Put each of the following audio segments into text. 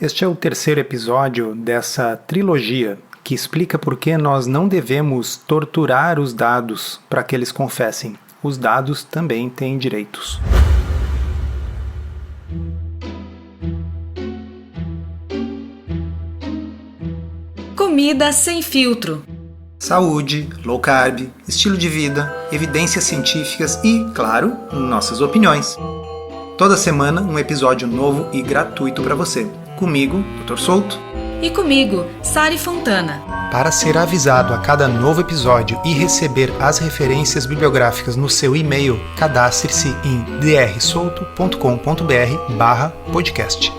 Este é o terceiro episódio dessa trilogia que explica por que nós não devemos torturar os dados para que eles confessem. Os dados também têm direitos. Comida sem filtro. Saúde, low carb, estilo de vida, evidências científicas e, claro, nossas opiniões. Toda semana um episódio novo e gratuito para você. Comigo, Dr. Souto. E comigo, Sari Fontana. Para ser avisado a cada novo episódio e receber as referências bibliográficas no seu e-mail, cadastre-se em drsolto.com.br/podcast.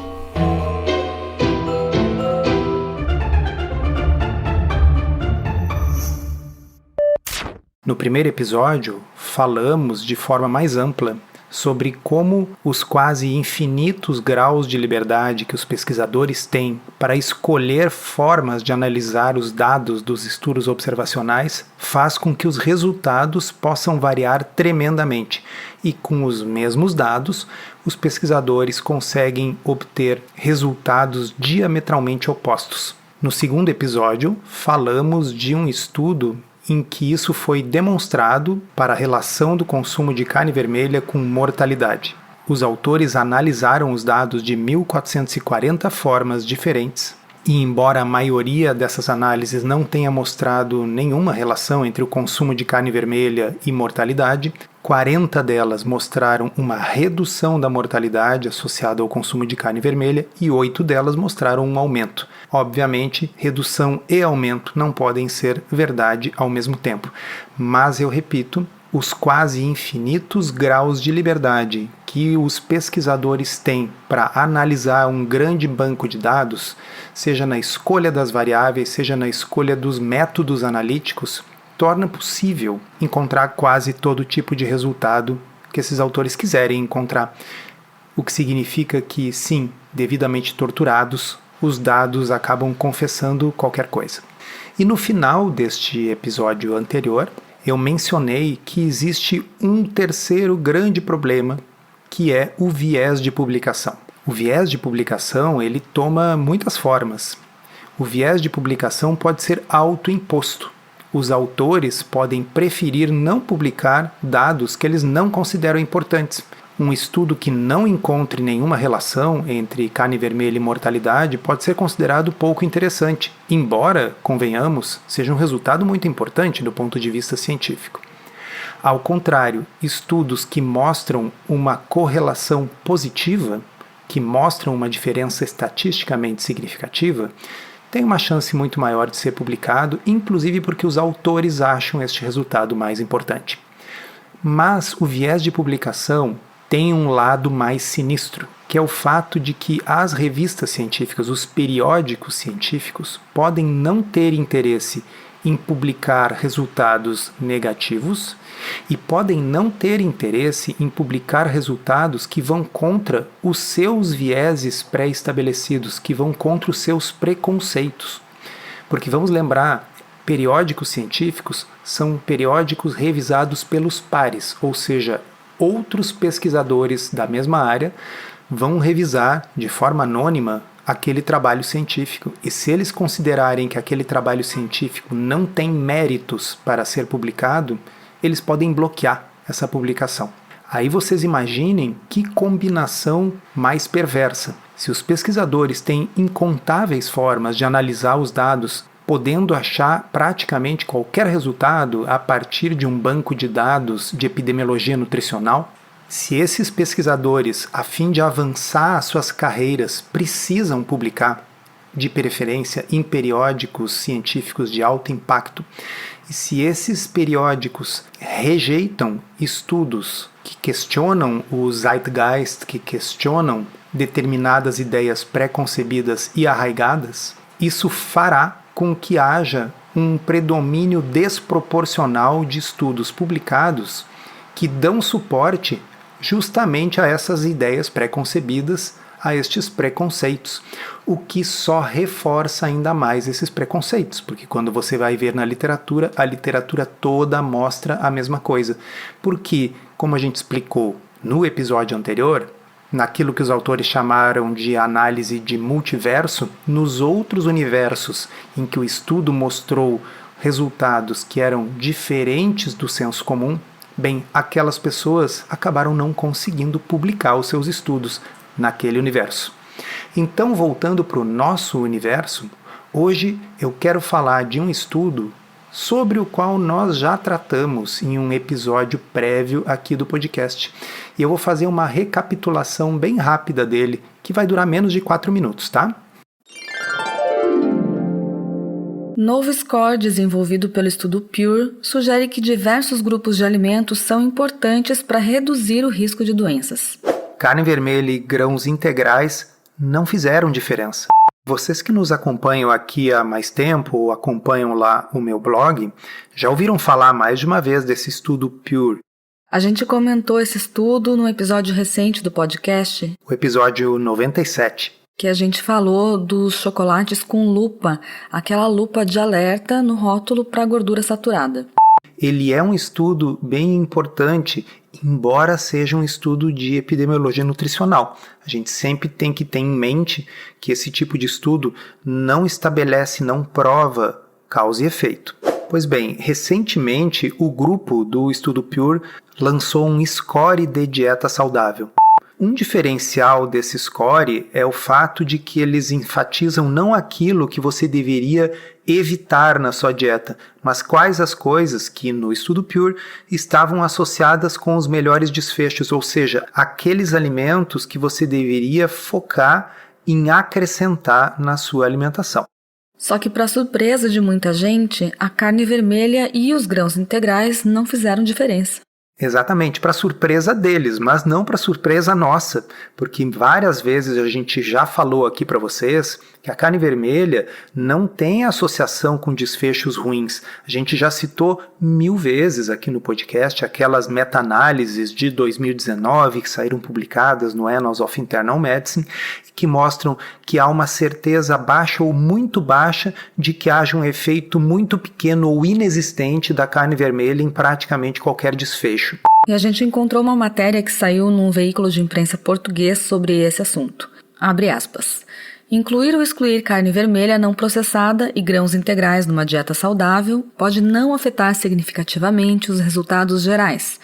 No primeiro episódio, falamos de forma mais ampla sobre como os quase infinitos graus de liberdade que os pesquisadores têm para escolher formas de analisar os dados dos estudos observacionais faz com que os resultados possam variar tremendamente. E com os mesmos dados, os pesquisadores conseguem obter resultados diametralmente opostos. No segundo episódio, falamos de um estudo em que isso foi demonstrado para a relação do consumo de carne vermelha com mortalidade. Os autores analisaram os dados de 1.440 formas diferentes e, embora a maioria dessas análises não tenha mostrado nenhuma relação entre o consumo de carne vermelha e mortalidade, 40 delas mostraram uma redução da mortalidade associada ao consumo de carne vermelha e 8 delas mostraram um aumento. Obviamente, redução e aumento não podem ser verdade ao mesmo tempo, mas eu repito, os quase infinitos graus de liberdade que os pesquisadores têm para analisar um grande banco de dados, seja na escolha das variáveis, seja na escolha dos métodos analíticos, torna possível encontrar quase todo tipo de resultado que esses autores quiserem encontrar. O que significa que, sim, devidamente torturados, os dados acabam confessando qualquer coisa. E no final deste episódio anterior, eu mencionei que existe um terceiro grande problema, que é o viés de publicação. O viés de publicação, ele toma muitas formas. O viés de publicação pode ser autoimposto. Os autores podem preferir não publicar dados que eles não consideram importantes. Um estudo que não encontre nenhuma relação entre carne vermelha e mortalidade pode ser considerado pouco interessante, embora, convenhamos, seja um resultado muito importante do ponto de vista científico. Ao contrário, estudos que mostram uma correlação positiva, que mostram uma diferença estatisticamente significativa, têm uma chance muito maior de ser publicado, inclusive porque os autores acham este resultado mais importante. Mas o viés de publicação tem um lado mais sinistro, que é o fato de que as revistas científicas, os periódicos científicos, podem não ter interesse em publicar resultados negativos e podem não ter interesse em publicar resultados que vão contra os seus vieses pré-estabelecidos, que vão contra os seus preconceitos. Porque vamos lembrar, periódicos científicos são periódicos revisados pelos pares, ou seja, outros pesquisadores da mesma área vão revisar de forma anônima aquele trabalho científico. E se eles considerarem que aquele trabalho científico não tem méritos para ser publicado, eles podem bloquear essa publicação. Aí vocês imaginem que combinação mais perversa. Se os pesquisadores têm incontáveis formas de analisar os dados, podendo achar praticamente qualquer resultado a partir de um banco de dados de epidemiologia nutricional, se esses pesquisadores, a fim de avançar suas carreiras, precisam publicar, de preferência em periódicos científicos de alto impacto, e se esses periódicos rejeitam estudos que questionam o zeitgeist, que questionam determinadas ideias pré-concebidas e arraigadas, isso fará com que haja um predomínio desproporcional de estudos publicados que dão suporte justamente a essas ideias pré-concebidas, a estes preconceitos, o que só reforça ainda mais esses preconceitos, porque quando você vai ver na literatura, a literatura toda mostra a mesma coisa. Porque, como a gente explicou no episódio anterior, naquilo que os autores chamaram de análise de multiverso, nos outros universos em que o estudo mostrou resultados que eram diferentes do senso comum, bem, aquelas pessoas acabaram não conseguindo publicar os seus estudos naquele universo. Então, voltando para o nosso universo, hoje eu quero falar de um estudo sobre o qual nós já tratamos em um episódio prévio aqui do podcast. E eu vou fazer uma recapitulação bem rápida dele, que vai durar menos de 4 minutos, tá? Novo score desenvolvido pelo estudo Pure sugere que diversos grupos de alimentos são importantes para reduzir o risco de doenças. Carne vermelha e grãos integrais não fizeram diferença. Vocês que nos acompanham aqui há mais tempo ou acompanham lá o meu blog, já ouviram falar mais de uma vez desse estudo Pure. A gente comentou esse estudo no episódio recente do podcast, O episódio 97. que a gente falou dos chocolates com lupa, aquela lupa de alerta no rótulo para gordura saturada. Ele é um estudo bem importante, embora seja um estudo de epidemiologia nutricional. A gente sempre tem que ter em mente que esse tipo de estudo não estabelece, não prova causa e efeito. Pois bem, recentemente o grupo do estudo Pure lançou um score de dieta saudável. Um diferencial desse score é o fato de que eles enfatizam não aquilo que você deveria evitar na sua dieta, mas quais as coisas que no estudo Pure estavam associadas com os melhores desfechos, ou seja, aqueles alimentos que você deveria focar em acrescentar na sua alimentação. Só que, para surpresa de muita gente, a carne vermelha e os grãos integrais não fizeram diferença. Exatamente, para surpresa deles, mas não para surpresa nossa, porque várias vezes a gente já falou aqui para vocês que a carne vermelha não tem associação com desfechos ruins. A gente já citou 1000 vezes aqui no podcast aquelas meta-análises de 2019 que saíram publicadas no Annals of Internal Medicine, que mostram que há uma certeza baixa ou muito baixa de que haja um efeito muito pequeno ou inexistente da carne vermelha em praticamente qualquer desfecho. E a gente encontrou uma matéria que saiu num veículo de imprensa português sobre esse assunto. Abre aspas. Incluir ou excluir carne vermelha não processada e grãos integrais numa dieta saudável pode não afetar significativamente os resultados gerais.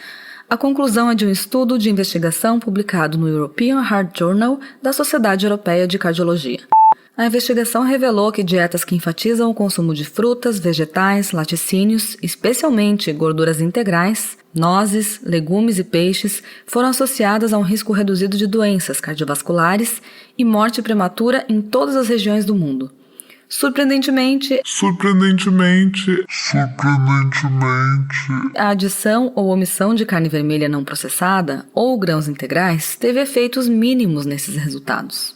A conclusão é de um estudo de investigação publicado no European Heart Journal da Sociedade Europeia de Cardiologia. A investigação revelou que dietas que enfatizam o consumo de frutas, vegetais, laticínios, especialmente gorduras integrais, nozes, legumes e peixes, foram associadas a um risco reduzido de doenças cardiovasculares e morte prematura em todas as regiões do mundo. Surpreendentemente, a adição ou omissão de carne vermelha não processada ou grãos integrais teve efeitos mínimos nesses resultados.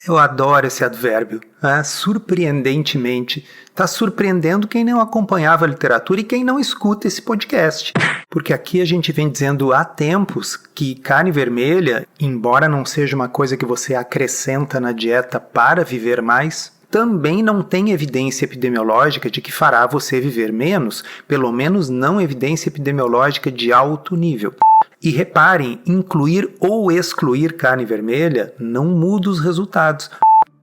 Eu adoro esse advérbio, surpreendentemente. Está surpreendendo quem não acompanhava a literatura e quem não escuta esse podcast. Porque aqui a gente vem dizendo há tempos que carne vermelha, embora não seja uma coisa que você acrescenta na dieta para viver mais, também não tem evidência epidemiológica de que fará você viver menos, pelo menos não evidência epidemiológica de alto nível. E reparem, incluir ou excluir carne vermelha não muda os resultados.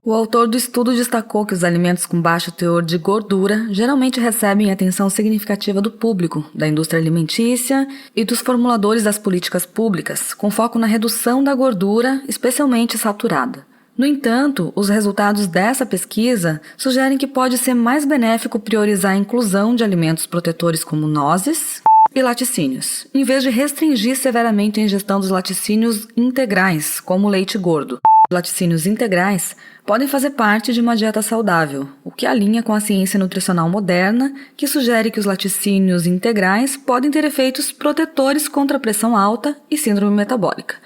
O autor do estudo destacou que os alimentos com baixo teor de gordura geralmente recebem atenção significativa do público, da indústria alimentícia e dos formuladores das políticas públicas, com foco na redução da gordura, especialmente saturada. No entanto, os resultados dessa pesquisa sugerem que pode ser mais benéfico priorizar a inclusão de alimentos protetores como nozes e laticínios, em vez de restringir severamente a ingestão dos laticínios integrais, como o leite gordo. Os laticínios integrais podem fazer parte de uma dieta saudável, o que alinha com a ciência nutricional moderna, que sugere que os laticínios integrais podem ter efeitos protetores contra a pressão alta e síndrome metabólica.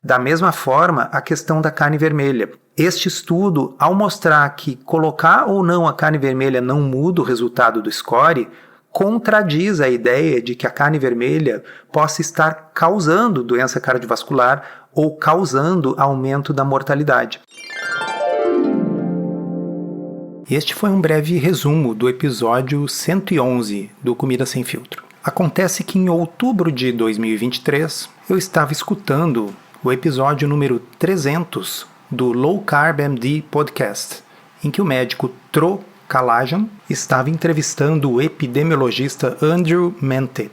Da mesma forma, a questão da carne vermelha. Este estudo, ao mostrar que colocar ou não a carne vermelha não muda o resultado do score, contradiz a ideia de que a carne vermelha possa estar causando doença cardiovascular ou causando aumento da mortalidade. Este foi um breve resumo do episódio 111 do Comida Sem Filtro. Acontece que em outubro de 2023 eu estava escutando o episódio número 300 do Low Carb MD Podcast, em que o médico Tro Kalajan estava entrevistando o epidemiologista Andrew Mente.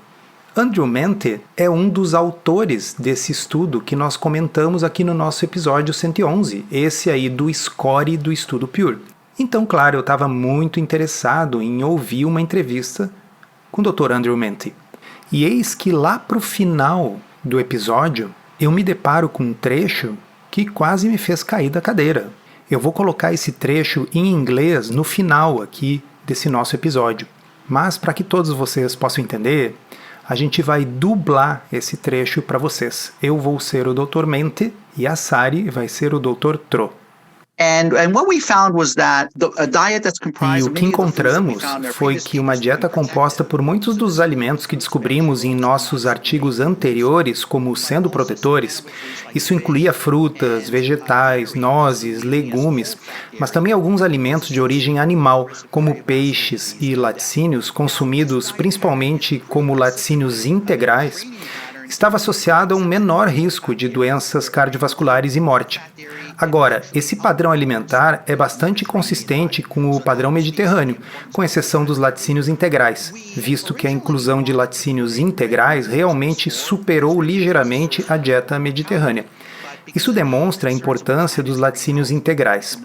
Andrew Mente é um dos autores desse estudo que nós comentamos aqui no nosso episódio 111, esse aí do score do estudo Pure. Então, claro, eu estava muito interessado em ouvir uma entrevista com o Dr. Andrew Mente. E eis que lá para o final do episódio, eu me deparo com um trecho que quase me fez cair da cadeira. Eu vou colocar esse trecho em inglês no final aqui desse nosso episódio. Mas para que todos vocês possam entender, a gente vai dublar esse trecho para vocês. Eu vou ser o Dr. Mente e a Sari vai ser o Dr. Tro. E o que encontramos foi que uma dieta composta por muitos dos alimentos que descobrimos em nossos artigos anteriores como sendo protetores, isso incluía frutas, vegetais, nozes, legumes, mas também alguns alimentos de origem animal, como peixes e laticínios, consumidos principalmente como laticínios integrais, estava associado a um menor risco de doenças cardiovasculares e morte. Agora, esse padrão alimentar é bastante consistente com o padrão mediterrâneo, com exceção dos laticínios integrais, visto que a inclusão de laticínios integrais realmente superou ligeiramente a dieta mediterrânea. Isso demonstra a importância dos laticínios integrais.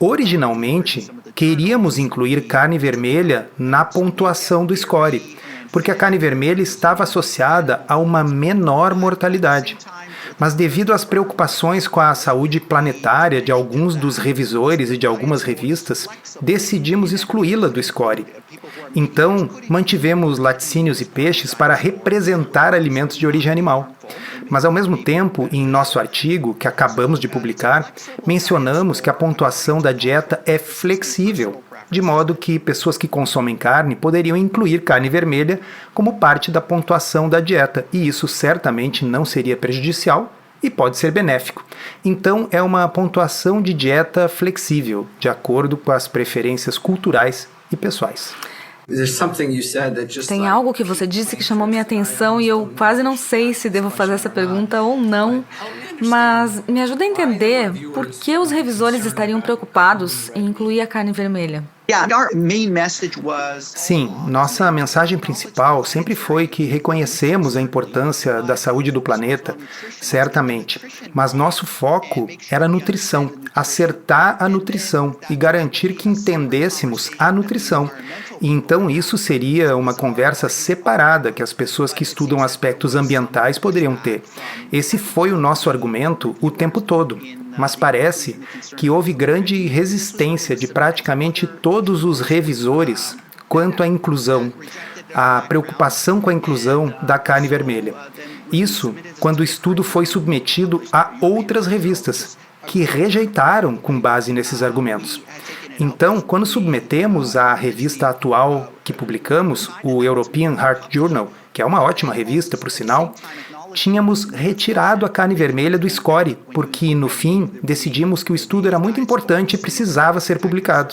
Originalmente, queríamos incluir carne vermelha na pontuação do score, porque a carne vermelha estava associada a uma menor mortalidade. Mas devido às preocupações com a saúde planetária de alguns dos revisores e de algumas revistas, decidimos excluí-la do score. Então, mantivemos laticínios e peixes para representar alimentos de origem animal. Mas, ao mesmo tempo, em nosso artigo, que acabamos de publicar, mencionamos que a pontuação da dieta é flexível, de modo que pessoas que consomem carne poderiam incluir carne vermelha como parte da pontuação da dieta, e isso certamente não seria prejudicial e pode ser benéfico. Então, é uma pontuação de dieta flexível, de acordo com as preferências culturais e pessoais. Tem algo que você disse que chamou minha atenção e eu quase não sei se devo fazer essa pergunta ou não, mas me ajuda a entender por que os revisores estariam preocupados em incluir a carne vermelha. Sim, nossa mensagem principal sempre foi que reconhecemos a importância da saúde do planeta, certamente, mas nosso foco era a nutrição, acertar a nutrição e garantir que entendêssemos a nutrição. E então isso seria uma conversa separada que as pessoas que estudam aspectos ambientais poderiam ter. Esse foi o nosso argumento o tempo todo. Mas parece que houve grande resistência de praticamente todos os revisores quanto à inclusão, à preocupação com a inclusão da carne vermelha. Isso quando o estudo foi submetido a outras revistas, que rejeitaram com base nesses argumentos. Então, quando submetemos à revista atual que publicamos, o European Heart Journal, que é uma ótima revista, por sinal, tínhamos retirado a carne vermelha do score, porque, no fim, decidimos que o estudo era muito importante e precisava ser publicado.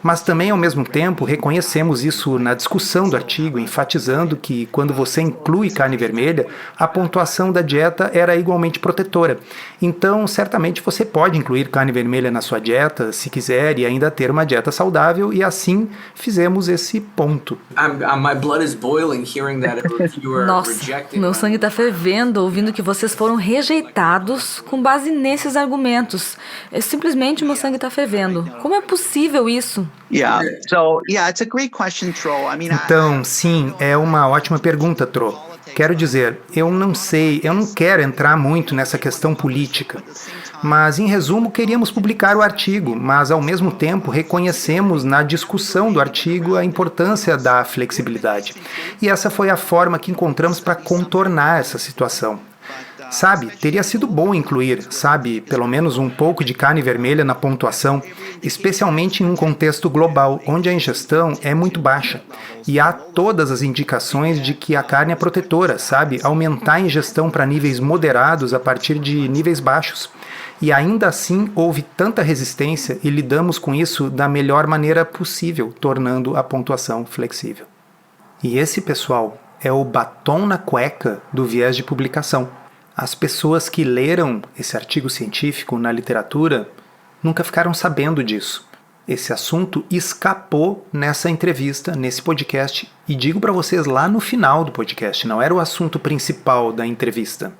Mas também, ao mesmo tempo, reconhecemos isso na discussão do artigo, enfatizando que, quando você inclui carne vermelha, a pontuação da dieta era igualmente protetora. Então, certamente, você pode incluir carne vermelha na sua dieta, se quiser, e ainda ter uma dieta saudável, e assim fizemos esse ponto. Nossa, meu sangue está fervendo ouvindo que vocês foram rejeitados com base nesses argumentos. Simplesmente meu sangue está fervendo. Como é possível isso? Então, sim, é uma ótima pergunta, Tro. Quero dizer, eu não quero entrar muito nessa questão política. Mas, em resumo, queríamos publicar o artigo, mas, ao mesmo tempo, reconhecemos na discussão do artigo a importância da flexibilidade. E essa foi a forma que encontramos para contornar essa situação. Sabe, teria sido bom incluir, pelo menos um pouco de carne vermelha na pontuação, especialmente em um contexto global, onde a ingestão é muito baixa. E há todas as indicações de que a carne é protetora, aumentar a ingestão para níveis moderados a partir de níveis baixos. E ainda assim houve tanta resistência e lidamos com isso da melhor maneira possível, tornando a pontuação flexível. E esse, pessoal, é o batom na cueca do viés de publicação. As pessoas que leram esse artigo científico na literatura nunca ficaram sabendo disso. Esse assunto escapou nessa entrevista, nesse podcast, e digo para vocês lá no final do podcast, não era o assunto principal da entrevista.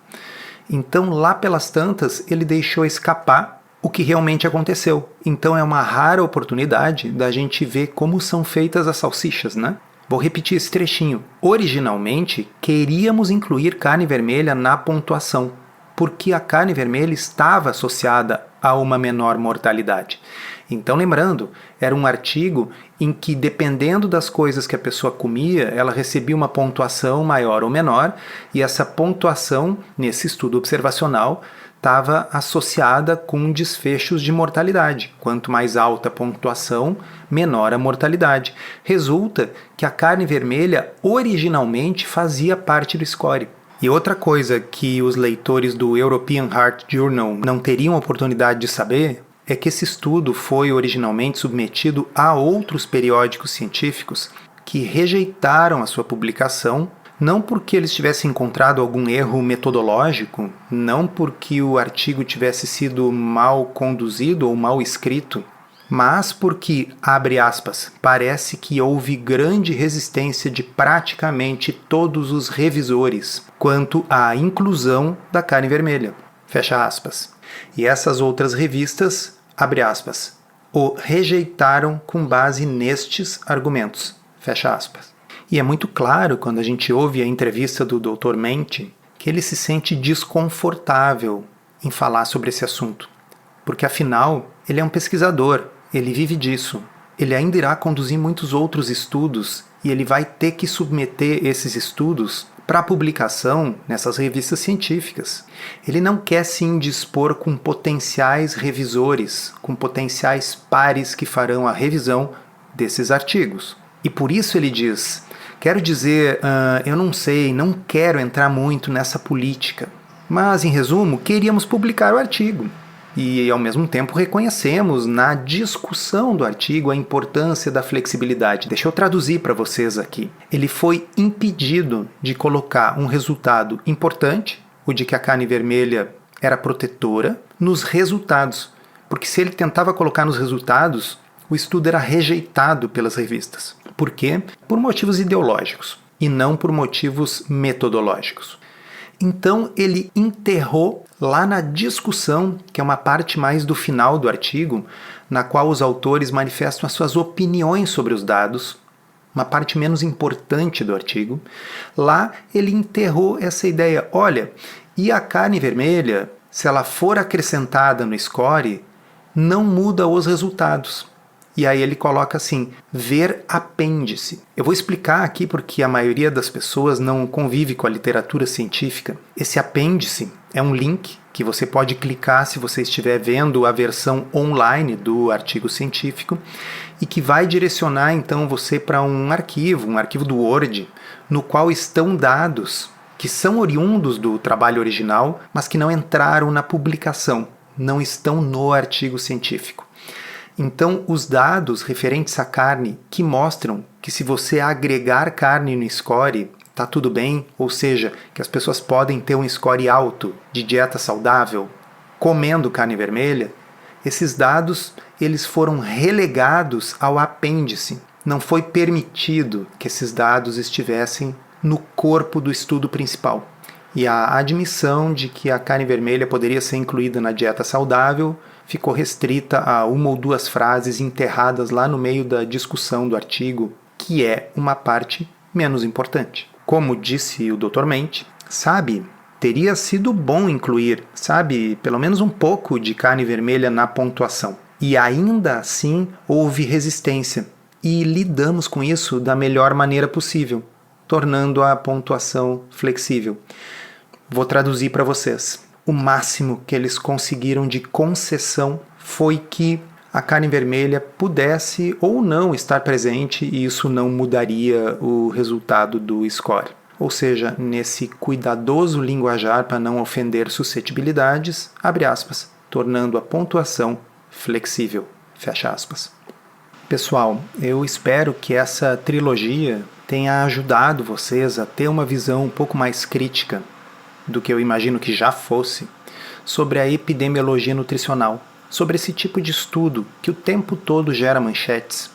Então, lá pelas tantas, ele deixou escapar o que realmente aconteceu. Então, é uma rara oportunidade da gente ver como são feitas as salsichas, né? Vou repetir esse trechinho. Originalmente, queríamos incluir carne vermelha na pontuação, porque a carne vermelha estava associada a uma menor mortalidade. Então, lembrando, era um artigo em que, dependendo das coisas que a pessoa comia, ela recebia uma pontuação maior ou menor, e essa pontuação, nesse estudo observacional, estava associada com desfechos de mortalidade. Quanto mais alta a pontuação, menor a mortalidade. Resulta que a carne vermelha originalmente fazia parte do score. E outra coisa que os leitores do European Heart Journal não teriam oportunidade de saber é que esse estudo foi originalmente submetido a outros periódicos científicos que rejeitaram a sua publicação, não porque eles tivessem encontrado algum erro metodológico, não porque o artigo tivesse sido mal conduzido ou mal escrito, mas porque, abre aspas, parece que houve grande resistência de praticamente todos os revisores quanto à inclusão da carne vermelha, fecha aspas. E essas outras revistas, abre aspas, o rejeitaram com base nestes argumentos, fecha aspas. E é muito claro, quando a gente ouve a entrevista do Dr. Menti, que ele se sente desconfortável em falar sobre esse assunto, porque afinal ele é um pesquisador, ele vive disso, ele ainda irá conduzir muitos outros estudos e ele vai ter que submeter esses estudos para publicação nessas revistas científicas. Ele não quer se indispor com potenciais revisores, com potenciais pares que farão a revisão desses artigos. E por isso ele diz, quero dizer, eu não sei, não quero entrar muito nessa política, mas em resumo, queríamos publicar o artigo. E ao mesmo tempo reconhecemos na discussão do artigo a importância da flexibilidade. Deixa eu traduzir para vocês aqui. Ele foi impedido de colocar um resultado importante, o de que a carne vermelha era protetora, nos resultados. Porque se ele tentava colocar nos resultados, o estudo era rejeitado pelas revistas. Por quê? Por motivos ideológicos e não por motivos metodológicos. Então ele enterrou lá na discussão, que é uma parte mais do final do artigo, na qual os autores manifestam as suas opiniões sobre os dados, uma parte menos importante do artigo. Lá ele enterrou essa ideia, olha, e a carne vermelha, se ela for acrescentada no score, não muda os resultados. E aí ele coloca assim, ver apêndice. Eu vou explicar aqui porque a maioria das pessoas não convive com a literatura científica. Esse apêndice é um link que você pode clicar se você estiver vendo a versão online do artigo científico e que vai direcionar então você para um arquivo do Word, no qual estão dados que são oriundos do trabalho original, mas que não entraram na publicação, não estão no artigo científico. Então, os dados referentes à carne que mostram que se você agregar carne no score, está tudo bem, ou seja, que as pessoas podem ter um score alto de dieta saudável comendo carne vermelha, esses dados eles foram relegados ao apêndice. Não foi permitido que esses dados estivessem no corpo do estudo principal. E a admissão de que a carne vermelha poderia ser incluída na dieta saudável ficou restrita a uma ou duas frases enterradas lá no meio da discussão do artigo, que é uma parte menos importante. Como disse o Dr. Menti, teria sido bom incluir, pelo menos um pouco de carne vermelha na pontuação. E ainda assim houve resistência. E lidamos com isso da melhor maneira possível, tornando a pontuação flexível. Vou traduzir para vocês. O máximo que eles conseguiram de concessão foi que a carne vermelha pudesse ou não estar presente e isso não mudaria o resultado do score. Ou seja, nesse cuidadoso linguajar para não ofender suscetibilidades, abre aspas, tornando a pontuação flexível, fecha aspas. Pessoal, eu espero que essa trilogia tenha ajudado vocês a ter uma visão um pouco mais crítica do que eu imagino que já fosse, sobre a epidemiologia nutricional, sobre esse tipo de estudo que o tempo todo gera manchetes,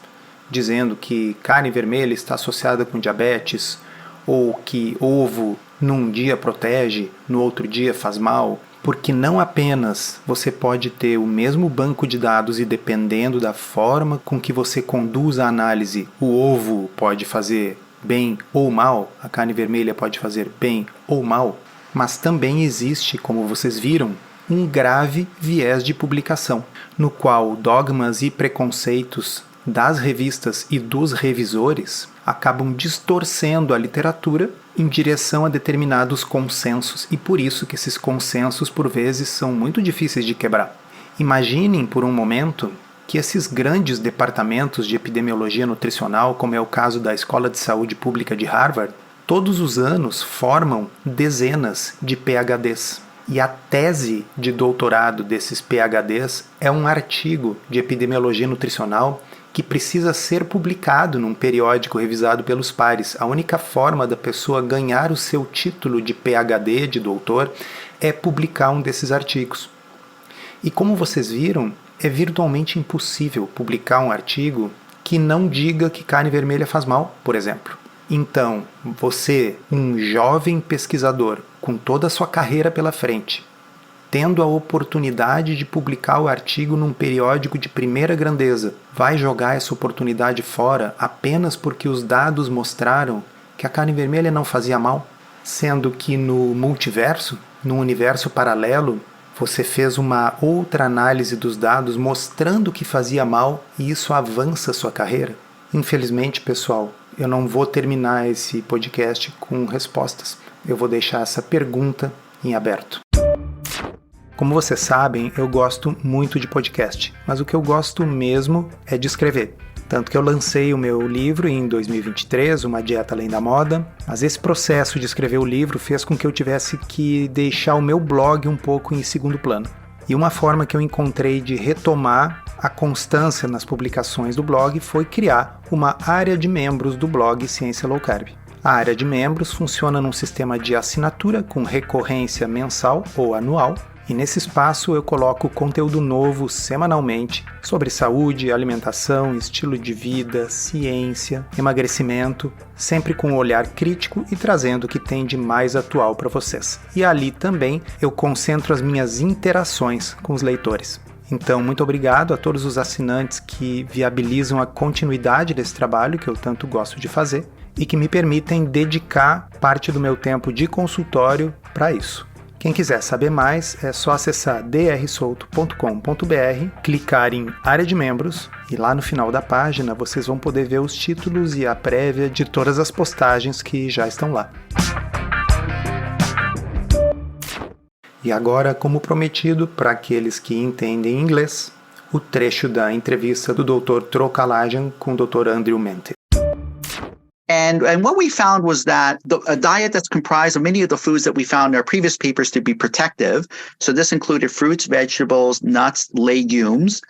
dizendo que carne vermelha está associada com diabetes, ou que ovo num dia protege, no outro dia faz mal, porque não apenas você pode ter o mesmo banco de dados e dependendo da forma com que você conduz a análise, o ovo pode fazer bem ou mal, a carne vermelha pode fazer bem ou mal, mas também existe, como vocês viram, um grave viés de publicação, no qual dogmas e preconceitos das revistas e dos revisores acabam distorcendo a literatura em direção a determinados consensos, e por isso que esses consensos por vezes são muito difíceis de quebrar. Imaginem por um momento que esses grandes departamentos de epidemiologia nutricional, como é o caso da Escola de Saúde Pública de Harvard, todos os anos formam dezenas de PhDs. E a tese de doutorado desses PhDs é um artigo de epidemiologia nutricional que precisa ser publicado num periódico revisado pelos pares. A única forma da pessoa ganhar o seu título de PhD, de doutor, é publicar um desses artigos. E como vocês viram, é virtualmente impossível publicar um artigo que não diga que carne vermelha faz mal, por exemplo. Então, você, um jovem pesquisador, com toda a sua carreira pela frente, tendo a oportunidade de publicar o artigo num periódico de primeira grandeza, vai jogar essa oportunidade fora apenas porque os dados mostraram que a carne vermelha não fazia mal? Sendo que no multiverso, no universo paralelo, você fez uma outra análise dos dados mostrando que fazia mal e isso avança a sua carreira? Infelizmente, pessoal, eu não vou terminar esse podcast com respostas. Eu vou deixar essa pergunta em aberto. Como vocês sabem, eu gosto muito de podcast, mas o que eu gosto mesmo é de escrever. Tanto que eu lancei o meu livro em 2023, Uma Dieta Além da Moda, mas esse processo de escrever o livro fez com que eu tivesse que deixar o meu blog um pouco em segundo plano. E uma forma que eu encontrei de retomar a constância nas publicações do blog foi criar uma área de membros do blog Ciência Low Carb. A área de membros funciona num sistema de assinatura com recorrência mensal ou anual, e nesse espaço eu coloco conteúdo novo semanalmente sobre saúde, alimentação, estilo de vida, ciência, emagrecimento, sempre com um olhar crítico e trazendo o que tem de mais atual para vocês. E ali também eu concentro as minhas interações com os leitores. Então, muito obrigado a todos os assinantes que viabilizam a continuidade desse trabalho que eu tanto gosto de fazer e que me permitem dedicar parte do meu tempo de consultório para isso. Quem quiser saber mais, é só acessar drsolto.com.br, clicar em área de membros e lá no final da página vocês vão poder ver os títulos e a prévia de todas as postagens que já estão lá. E agora, como prometido, para aqueles que entendem inglês, o trecho da entrevista do Dr. Trokalajan com o Dr. Andrew Mente. And what we found was that a diet that's comprised of many of the foods that we found in our previous papers to be protective. So this included fruits, vegetables, nuts, legumes,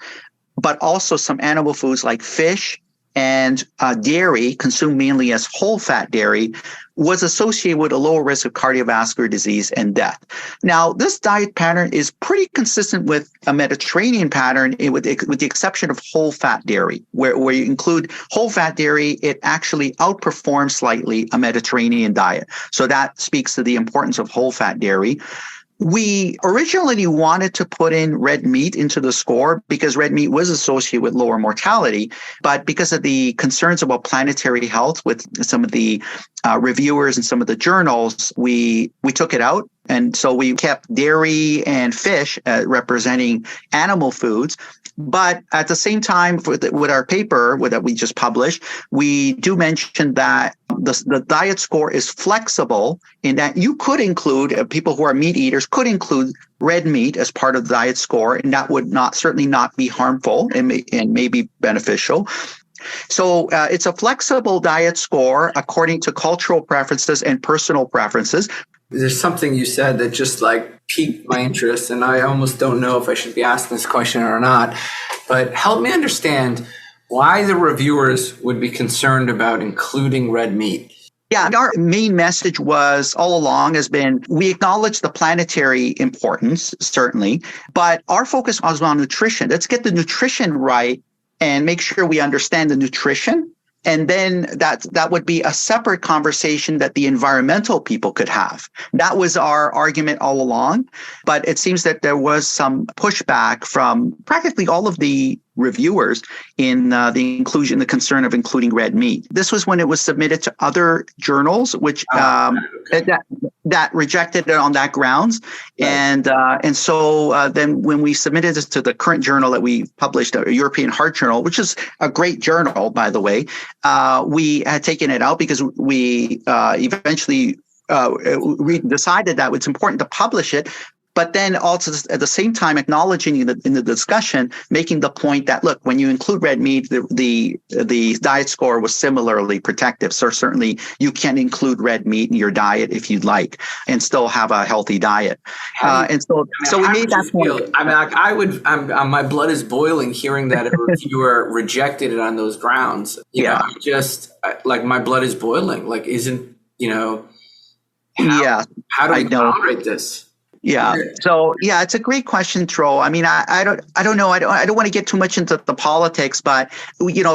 but also some animal foods like fish and dairy, consumed mainly as whole fat dairy, was associated with a lower risk of cardiovascular disease and death. Now, this diet pattern is pretty consistent with a Mediterranean pattern, with the exception of whole fat dairy, where you include whole fat dairy, it actually outperforms slightly a Mediterranean diet. So that speaks to the importance of whole fat dairy. We originally wanted to put in red meat into the score because red meat was associated with lower mortality. But because of the concerns about planetary health with some of the reviewers and some of the journals, we took it out. And so we kept dairy and fish representing animal foods. But at the same time, with our paper that we just published, we do mention that the diet score is flexible in that you could include people who are meat eaters could include red meat as part of the diet score, and that would certainly not be harmful and may be beneficial. So it's a flexible diet score according to cultural preferences and personal preferences. There's something you said that just piqued my interest, and I almost don't know if I should be asking this question or not, but help me understand why the reviewers would be concerned about including red meat. Yeah, our main message was all along has been we acknowledge the planetary importance, certainly, but our focus was on nutrition. Let's get the nutrition right and make sure we understand the nutrition. And then that would be a separate conversation that the environmental people could have. That was our argument all along. But it seems that there was some pushback from practically all of the reviewers in the concern of including red meat. This was when it was submitted to other journals, which that rejected it on that grounds. Right. And so then when we submitted this to the current journal that we published, a European Heart Journal, which is a great journal, by the way, we had taken it out because we eventually we decided that it's important to publish it. But then also at the same time acknowledging in the discussion, making the point that, look, when you include red meat, the diet score was similarly protective. So certainly you can include red meat in your diet if you'd like and still have a healthy diet. So we made that point. I mean, my blood is boiling hearing that a reviewer rejected it on those grounds. You know, my blood is boiling. Like, how do we tolerate this? Yeah. So it's a great question, Tro. I mean, I don't know. I don't want to get too much into the politics, but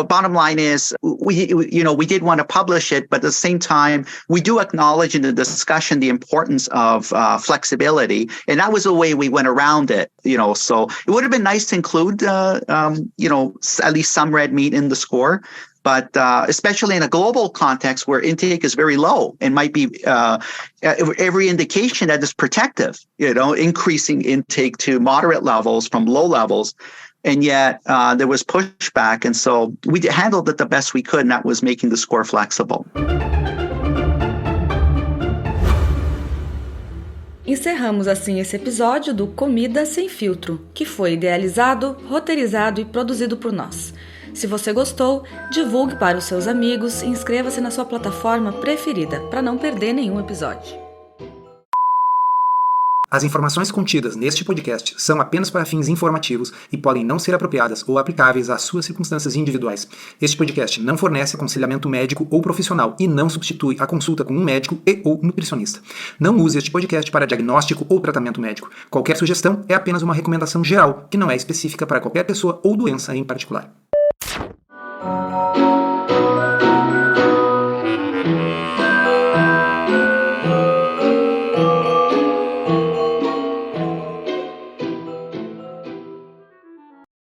bottom line is we did want to publish it, but at the same time, we do acknowledge in the discussion the importance of flexibility, and that was the way we went around it. So it would have been nice to include at least some red meat in the score. But especially in a global context where intake is very low and might be every indication that it's protective, increasing intake to moderate levels from low levels. And yet there was pushback. And so we handled it the best we could, and that was making the score flexible. Encerramos assim esse episódio do Comida Sem Filtro, que foi idealizado, roteirizado e produzido por nós. Se você gostou, divulgue para os seus amigos e inscreva-se na sua plataforma preferida para não perder nenhum episódio. As informações contidas neste podcast são apenas para fins informativos e podem não ser apropriadas ou aplicáveis às suas circunstâncias individuais. Este podcast não fornece aconselhamento médico ou profissional e não substitui a consulta com um médico ou nutricionista. Não use este podcast para diagnóstico ou tratamento médico. Qualquer sugestão é apenas uma recomendação geral, que não é específica para qualquer pessoa ou doença em particular.